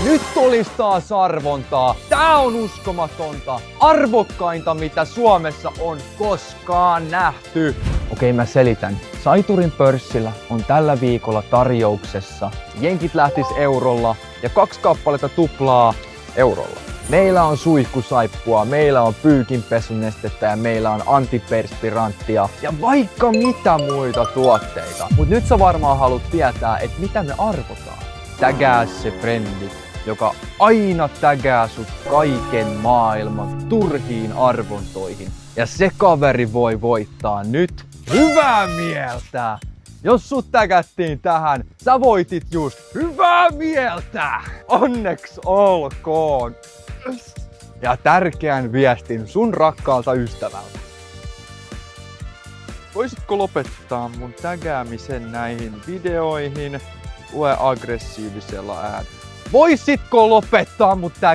Nyt olis taas arvontaa. Tää on uskomatonta. Arvokkainta, mitä Suomessa on koskaan nähty. Okei, mä selitän. Saiturin pörssillä on tällä viikolla tarjouksessa. Jenkit lähtis eurolla ja 2 kappaletta tuplaa eurolla. Meillä on suihkusaippua, meillä on pyykinpesunestettä ja meillä on antiperspiranttia ja vaikka mitä muita tuotteita. Mut nyt sä varmaan haluat tietää, että mitä me arvotaan. Tägää se frendi, joka aina tägää sut kaiken maailman turhiin arvontoihin. Ja se kaveri voi voittaa nyt hyvää mieltä! Jos sut tägättiin tähän, sä voitit just hyvää mieltä! Onneks olkoon! Ja tärkeän viestin sun rakkaalta ystävältä. Voisitko lopettaa mun tägäämisen näihin videoihin? Lue aggressiivisella äänellä. Voisitko lopettaa mun